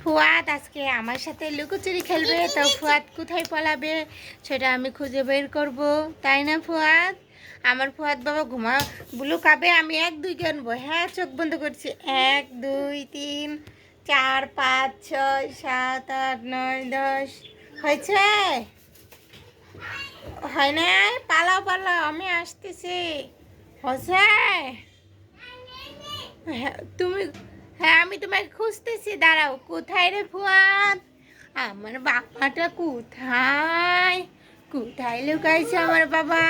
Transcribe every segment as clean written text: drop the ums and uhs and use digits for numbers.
ফুয়াদ আজকে আমার সাথে লুকোচুরি খেলবে। তো ফুয়াদ কোথায় পলাবে সেটা আমি খুঁজে বের করব, তাই না ফুয়াদ? আমার ফুয়াদ বাবা লুকাবে, আমি 1 2 গণবো। হ্যাঁ, চোখ বন্ধ করছি। 1 2 3 4 5 6 7 8 9 10। হয়েছে? হয় নাই? পালাও পালাও, আমি আসতেছি। হয়েছে? হ্যাঁ তুমি, হ্যাঁ আমি তোমাকে খুঁজতেছি, দাঁড়াও। কোথায় রে ফুয়াদ? আমার বাবাটা কোথায়? কোথায় লুকাইছে আমার বাবা?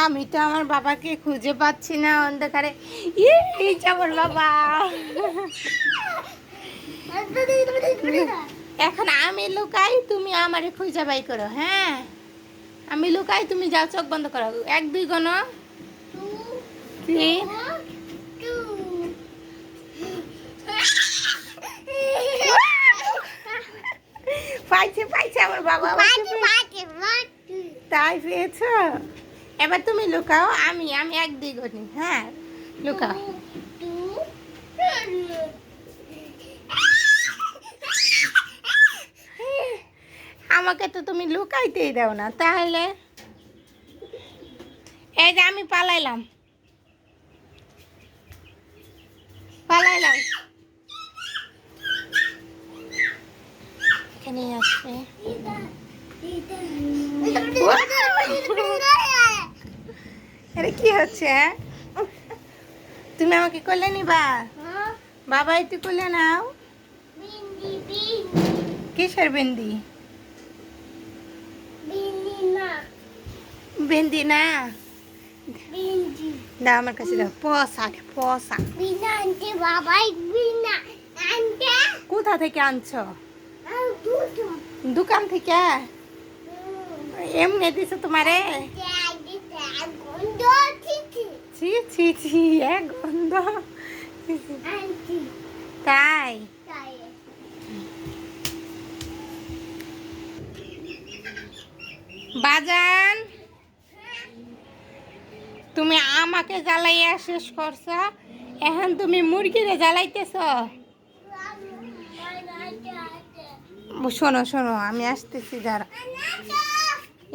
আমি তো আমার বাবাকে খুঁজে পাচ্ছি না অন্ধকারে। এই যে আমার বাবা। এখন আমি লুকাই, তুমি আমারে খুঁজে বাই করো। হ্যাঁ, আমি লুকাই, তুমি যাও, চোখ বন্ধ করো। 1 2 গোনো। 3 পাইছে পাইছে আমার বাবা। তাই পেয়েছ? এবার তুমি লুকাও, আমি 1 2 গনি। হ্যাঁ, লুকাও। আমাকে তো তুমি লুকাইতেই দাও না, তাহলে এই যে আমি পালাইলাম পালাইলাম। এখানে আসবে। আরে কি হচ্ছে? তুমি আমাকে কোলে নিবা? বাবা একটু কোলে নাও। কিসের বিন্দি? বিন্দি না, দাও আমার কাছে, দাও। পসা পসা। কোথা থেকে আনছো? দোকান থেকে? এমনি দিছো তোমারে? ছি ছি ছি, এক গন্ধ। তাই? বাজান, তুমি আমাকে জ্বালাইয়া শেষ করছ, এখন তুমি মুরগিরে জ্বালাইতেছ। শোনো শোনো, আমি আসতেছি, যারা।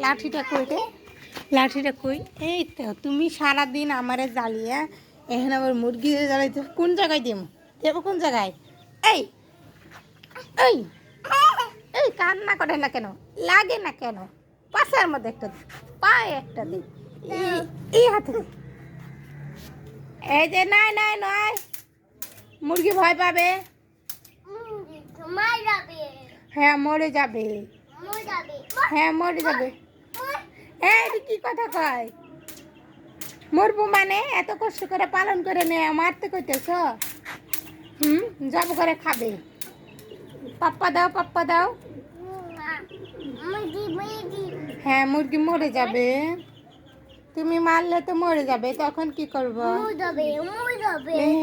লাঠিটা কই রে? লাঠিটা কই? এই তো, তুমি সারাদিন আমারে জ্বালিয়া এখন আবার মুরগিরে জ্বালাইতে। কোন জায়গায় দিম? দেবো কোন জায়গায়? এই এই এই, কান্না করে না কেন? লাগে না কেন? পাশের মধ্যে একটা দিই, পায়ে একটা দিই, এই হাতে দিই। এই যে, নাই নাই নয়, মুরগি ভয় পাবে। হ্যাঁ, মরে যাবে। হ্যাঁ, মরে যাবে। এই কি কথা কয়? মরবো মানে? এত কষ্ট করে পালন করে নে, মারতে কইতেছ? যাবো করে খাবে। পাপ্পা দাও, পাপ্পা দাও। হ্যাঁ, মুরগি মরে যাবে। তুমি মারলে তো মরে যাবে, তখন কি করবো?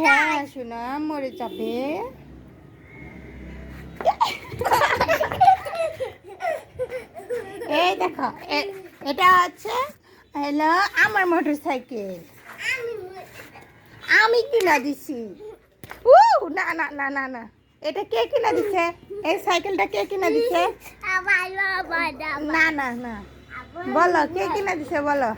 হ্যাঁ শোনা, মরে যাবে। এই দেখো, এটা হচ্ছে হলো আমার মোটর সাইকেল, আমি কিনা দিছি। না না না না না, এটা কে কিনা দিছে? এই সাইকেলটা কে কিনা দিছে? না না না, বলো কে কিনা দিছে, বলো।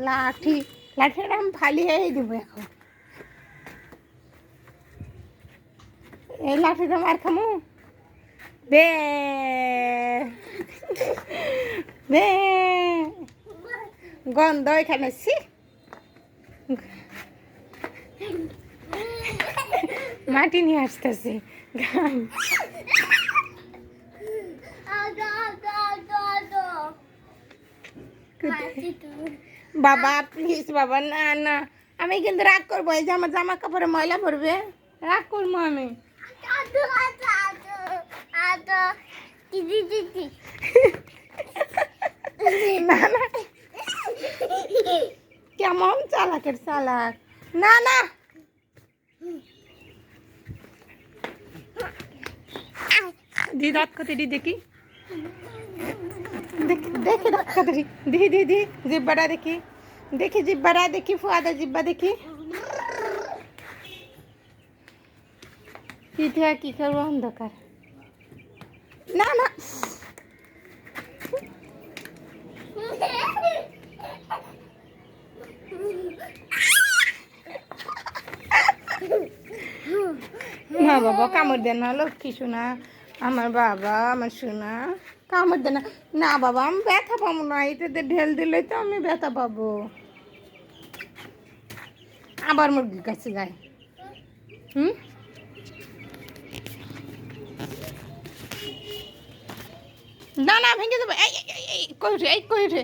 লাঠি লাঠিটা আমি ফালিয়ে দেবো এখন। এই লাঠিটা মার খামু। বে বে, গন্ধ এখানে। মাটি নিয়ে আসতেছে। বাবা প্লিজ, বাবা না না, আমি কিন্তু রাগ করবো। এই যে আমার জামা কাপড়ে ময়লা পড়বে, রাগ করবো আমি। না না, কেমন চালাকের চালাক। না না, দি দাঁত কত দি দেখি দেখি দাঁত কত দি দি দি জিব্বাটা দেখি দেখি জিব্বাটা দেখি ফুয়াদা জিব্বা দেখি পিঠে কি করবো অন্ধকার না না না বাবা কামড় দেন না লক্ষ্মী শোনা আমার বাবা আমার শোনা কামড় দেন না বাবা আমি ব্যথা পাবো না এটাতে ঢেল দিলেই তো আমি ব্যথা পাবো আবার মুরগির কাছে যাই না না ভেঙে দেবো এই কই উঠে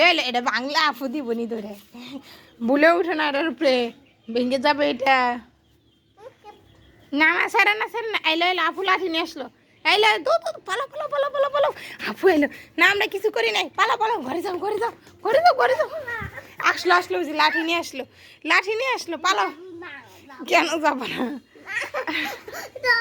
এলো এটা বাংলা আফু দিবনি ধরে বলে উঠে না এটার উপরে ভেঙে যাবে এটা না না স্যার না এলো আফু লাঠি নিয়ে আসলো এলো পালো আফু এলো না আমরা কিছু করি নাই পালো ঘরে যাও আসলো বুঝি লাঠি নিয়ে আসলো পালো কেন যাবো না